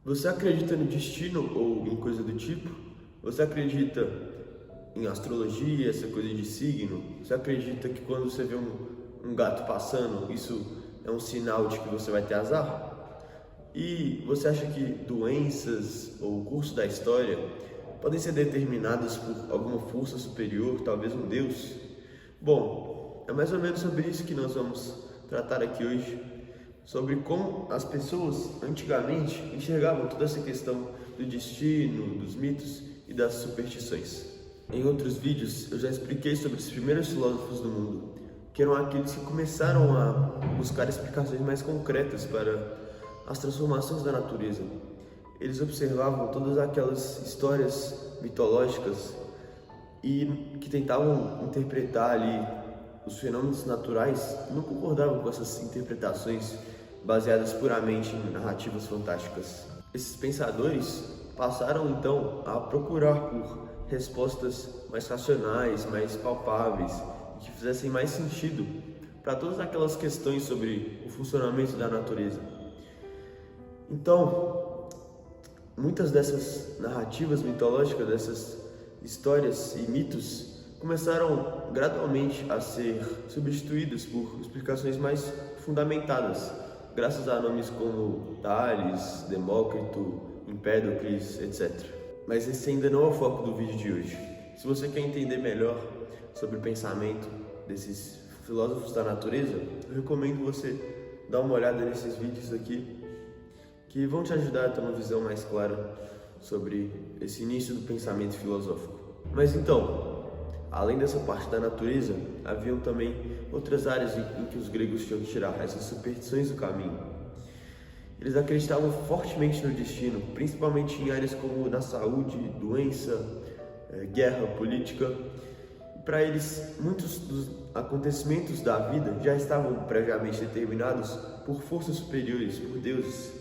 Você acredita no destino ou em coisa do tipo? Você acredita em astrologia, essa coisa de signo? Você acredita que quando você vê um gato passando, isso é um sinal de que você vai ter azar? E você acha que doenças ou o curso da história podem ser determinadas por alguma força superior, talvez um Deus? Bom, é mais ou menos sobre isso que nós vamos tratar aqui hoje, sobre como as pessoas antigamente enxergavam toda essa questão do destino, dos mitos e das superstições. Em outros vídeos eu já expliquei sobre os primeiros filósofos do mundo, que eram aqueles que começaram a buscar explicações mais concretas para as transformações da natureza. Eles observavam todas aquelas histórias mitológicas e que tentavam interpretar ali os fenômenos naturais, não concordavam com essas interpretações baseadas puramente em narrativas fantásticas. Esses pensadores passaram então a procurar por respostas mais racionais, mais palpáveis, que fizessem mais sentido para todas aquelas questões sobre o funcionamento da natureza. Então, muitas dessas narrativas mitológicas, dessas histórias e mitos começaram gradualmente a ser substituídos por explicações mais fundamentadas, graças a nomes como Tales, Demócrito, Empédocles, etc. Mas esse ainda não é o foco do vídeo de hoje. Se você quer entender melhor sobre o pensamento desses filósofos da natureza, eu recomendo você dar uma olhada nesses vídeos aqui, que vão te ajudar a ter uma visão mais clara sobre esse início do pensamento filosófico. Mas então, além dessa parte da natureza, haviam também outras áreas em que os gregos tinham que tirar essas superstições do caminho. Eles acreditavam fortemente no destino, principalmente em áreas como na saúde, doença, guerra, política. Para eles, muitos dos acontecimentos da vida já estavam previamente determinados por forças superiores, por deuses.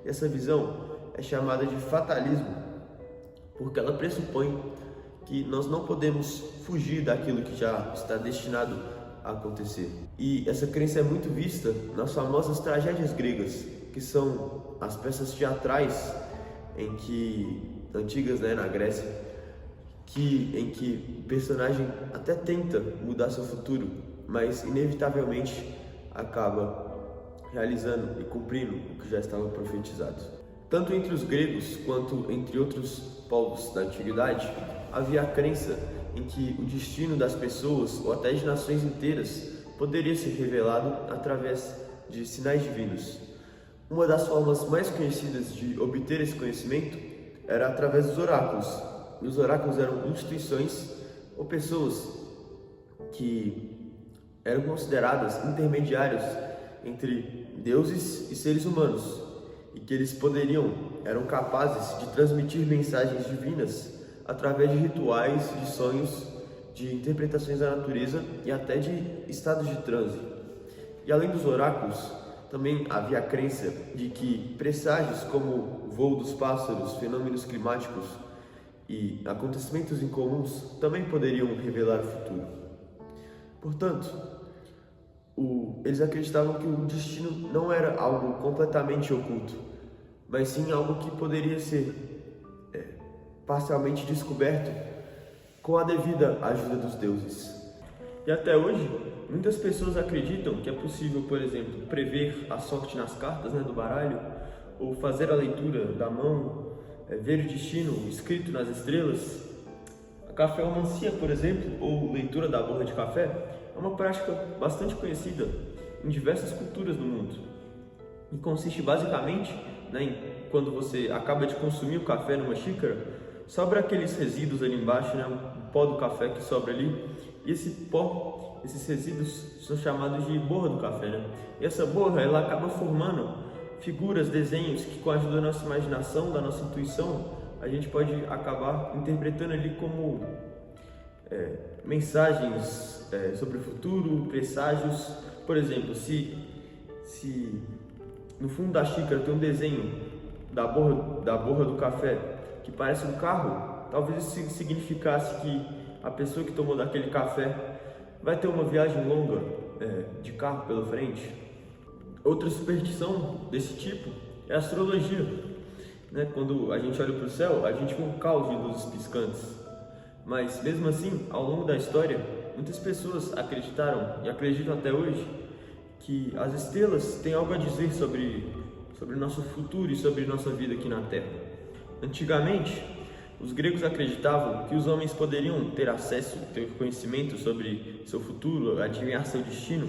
E essa visão é chamada de fatalismo, porque ela pressupõe que nós não podemos fugir daquilo que já está destinado a acontecer. E essa crença é muito vista nas famosas tragédias gregas, que são as peças teatrais antigas, na Grécia, em que o personagem até tenta mudar seu futuro, mas inevitavelmente acaba realizando e cumprindo o que já estava profetizado. Tanto entre os gregos quanto entre outros povos da antiguidade, havia a crença em que o destino das pessoas ou até de nações inteiras poderia ser revelado através de sinais divinos. Uma das formas mais conhecidas de obter esse conhecimento era através dos oráculos. E os oráculos eram instituições ou pessoas que eram consideradas intermediários entre deuses e seres humanos, e que eles eram capazes de transmitir mensagens divinas através de rituais, de sonhos, de interpretações da natureza e até de estados de transe. E além dos oráculos, também havia a crença de que presságios como o voo dos pássaros, fenômenos climáticos e acontecimentos incomuns também poderiam revelar o futuro. Portanto, eles acreditavam que o destino não era algo completamente oculto, mas sim algo que poderia ser parcialmente descoberto com a devida ajuda dos deuses. E até hoje, muitas pessoas acreditam que é possível, por exemplo, prever a sorte nas cartas do baralho, ou fazer a leitura da mão, ver o destino escrito nas estrelas. A cafeomancia, por exemplo, ou leitura da borra de café, é uma prática bastante conhecida em diversas culturas do mundo. E consiste basicamente em quando você acaba de consumir o café numa xícara, sobra aqueles resíduos ali embaixo, o pó do café que sobra ali, e esse pó, esses resíduos são chamados de borra do café, E essa borra, ela acaba formando figuras, desenhos que, com a ajuda da nossa imaginação, da nossa intuição, a gente pode acabar interpretando ali como mensagens sobre o futuro, presságios. Por exemplo, se no fundo da xícara tem um desenho da borra do café que parece um carro, talvez isso significasse que a pessoa que tomou daquele café vai ter uma viagem longa de carro pela frente. Outra superstição desse tipo é a astrologia. né? Quando a gente olha para o céu, a gente vê um caos de luzes piscantes. Mas mesmo assim, ao longo da história, muitas pessoas acreditaram e acreditam até hoje que as estrelas têm algo a dizer sobre nosso futuro e sobre nossa vida aqui na Terra. Antigamente, os gregos acreditavam que os homens poderiam ter acesso, ter conhecimento sobre seu futuro, adivinhar seu destino,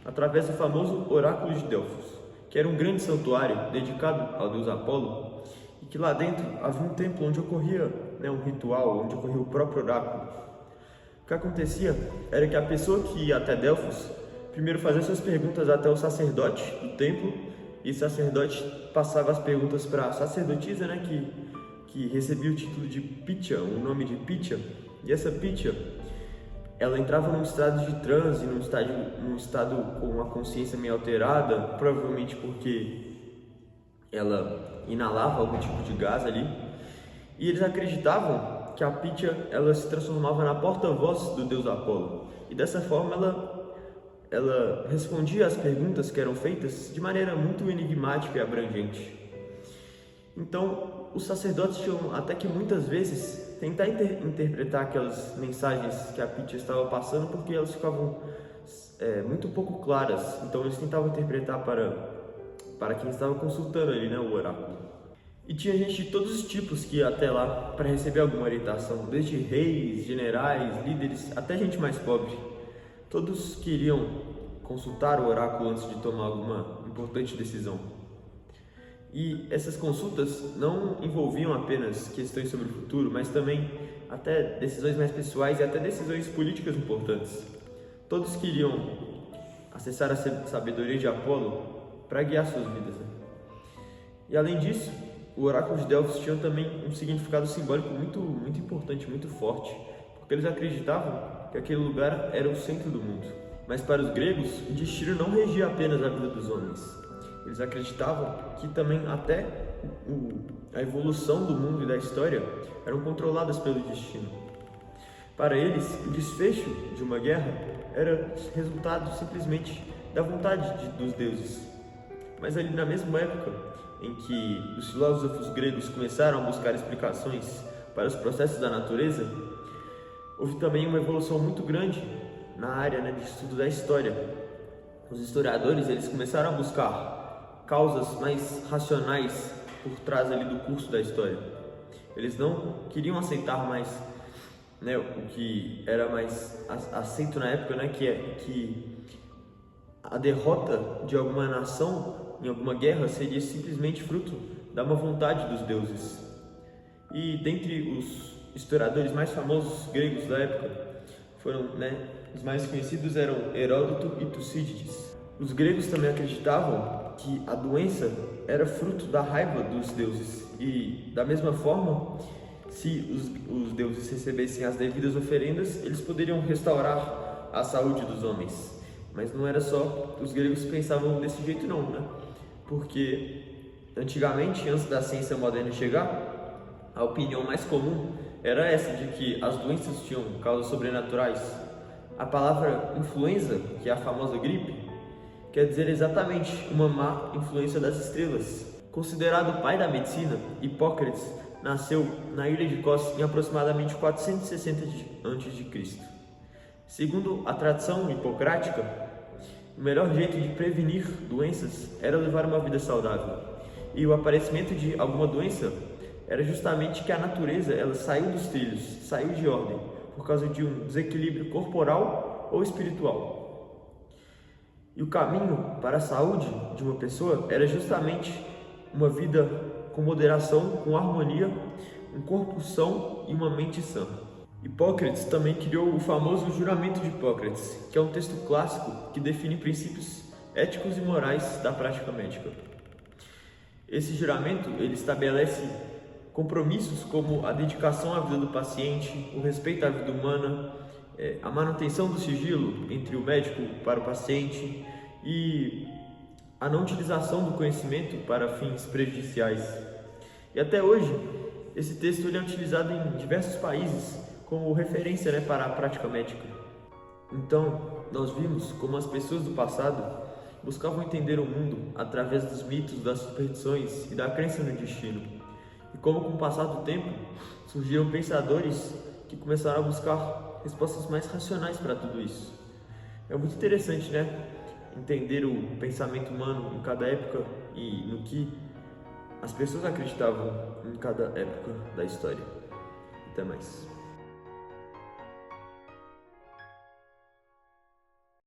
através do famoso Oráculo de Delfos, que era um grande santuário dedicado ao deus Apolo, e que lá dentro havia um templo onde ocorria, um ritual, onde ocorria o próprio oráculo. O que acontecia era que a pessoa que ia até Delfos primeiro fazia suas perguntas até o sacerdote do templo, e o sacerdote passava as perguntas para a sacerdotisa, que recebia o título de Pythia, o nome de Pythia, e essa Pythia, ela entrava num estado de transe, num estado com a consciência meio alterada, provavelmente porque ela inalava algum tipo de gás ali, e eles acreditavam que a Pythia, ela se transformava na porta-voz do deus Apolo, e dessa forma ela respondia às perguntas que eram feitas de maneira muito enigmática e abrangente. Então, os sacerdotes tinham até que muitas vezes tentar interpretar aquelas mensagens que a Pythia estava passando, porque elas ficavam muito pouco claras. Então, eles tentavam interpretar para quem estava consultando ali, o oráculo. E tinha gente de todos os tipos que ia até lá para receber alguma orientação, desde reis, generais, líderes, até gente mais pobre. Todos queriam consultar o oráculo antes de tomar alguma importante decisão. E essas consultas não envolviam apenas questões sobre o futuro, mas também até decisões mais pessoais e até decisões políticas importantes. Todos queriam acessar a sabedoria de Apolo para guiar suas vidas. E além disso, o oráculo de Delfos tinha também um significado simbólico muito, muito importante, muito forte, porque eles acreditavam que aquele lugar era o centro do mundo. Mas para os gregos, o destino não regia apenas a vida dos homens. Eles acreditavam que também até a evolução do mundo e da história eram controladas pelo destino. Para eles, o desfecho de uma guerra era resultado simplesmente da vontade dos deuses. Mas ali na mesma época em que os filósofos gregos começaram a buscar explicações para os processos da natureza, houve também uma evolução muito grande na área de estudo da história. Os historiadores eles começaram a buscar causas mais racionais por trás ali do curso da história. Eles não queriam aceitar mais o que era mais aceito na época, que a derrota de alguma nação em alguma guerra seria simplesmente fruto da má vontade dos deuses. E dentre os historiadores mais famosos gregos da época, os mais conhecidos eram Heródoto e Tucídides. Os gregos também acreditavam que a doença era fruto da raiva dos deuses e, da mesma forma, se os deuses recebessem as devidas oferendas, eles poderiam restaurar a saúde dos homens. Mas não era só os gregos que pensavam desse jeito não, Porque antigamente, antes da ciência moderna chegar, a opinião mais comum era essa de que as doenças tinham causas sobrenaturais. A palavra influenza, que é a famosa gripe, quer dizer exatamente uma má influência das estrelas. Considerado o pai da medicina, Hipócrates nasceu na ilha de Kos em aproximadamente 460 a.C. Segundo a tradição hipocrática, o melhor jeito de prevenir doenças era levar uma vida saudável. E o aparecimento de alguma doença era justamente que a natureza ela saiu dos trilhos, saiu de ordem, por causa de um desequilíbrio corporal ou espiritual. E o caminho para a saúde de uma pessoa era justamente uma vida com moderação, com harmonia, um corpo são e uma mente sã. Hipócrates também criou o famoso Juramento de Hipócrates, que é um texto clássico que define princípios éticos e morais da prática médica. Esse juramento ele estabelece compromissos como a dedicação à vida do paciente, o respeito à vida humana, a manutenção do sigilo entre o médico para o paciente e a não utilização do conhecimento para fins prejudiciais. E até hoje, esse texto ele é utilizado em diversos países como referência para a prática médica. Então, nós vimos como as pessoas do passado buscavam entender o mundo através dos mitos, das superstições e da crença no destino. e como com o passar do tempo surgiram pensadores que começaram a buscar respostas mais racionais para tudo isso. É muito interessante, né? Entender o pensamento humano em cada época e no que as pessoas acreditavam em cada época da história. Até mais.